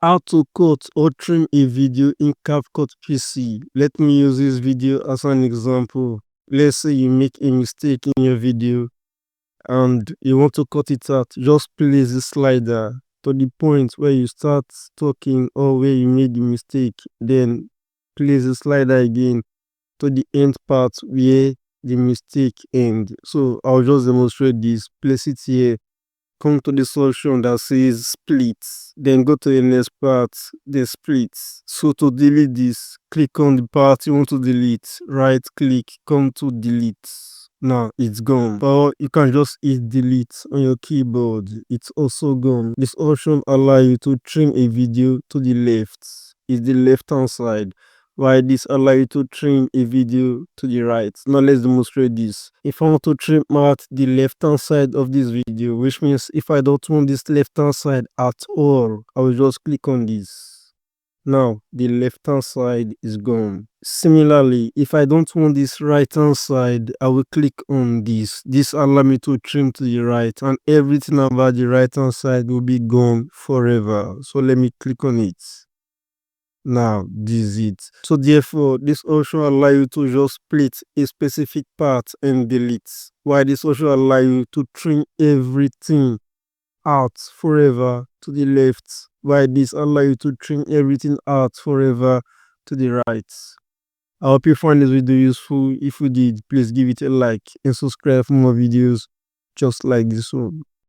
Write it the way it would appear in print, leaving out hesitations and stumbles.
How to cut or trim a video in CapCut PC. Let me use this video as an example. Let's say you make a mistake in your video and you want to cut it out. Just place the slider to the point where you start talking or where you made the mistake. Then place the slider again to the end part where the mistake ends. So I'll just demonstrate this. Place it here. Come to the solution that says split, then go to the next part, the split. So to delete this, click on the part you want to delete, right click, come to delete. Now it's gone. Or you can just hit delete on your keyboard, it's also gone. This option allows you to trim a video to the left, it's the left hand side, while this allows you to trim a video to the right. Now let's demonstrate this. If I want to trim out the left hand side of this video, which means if I don't want this left hand side at all, I will just click on this. Now the left hand side is gone. Similarly, if I don't want this right hand side, I will click on this. This allows me to trim to the right, and everything about the right hand side will be gone forever. So let me click on it. Now this is it. So therefore this also allows you to just split a specific part and delete, while this also allows you to trim everything out forever to the left, while this allows you to trim everything out forever to the right. I hope you find this video useful. If you did, please give it a like and subscribe for more videos just like this one.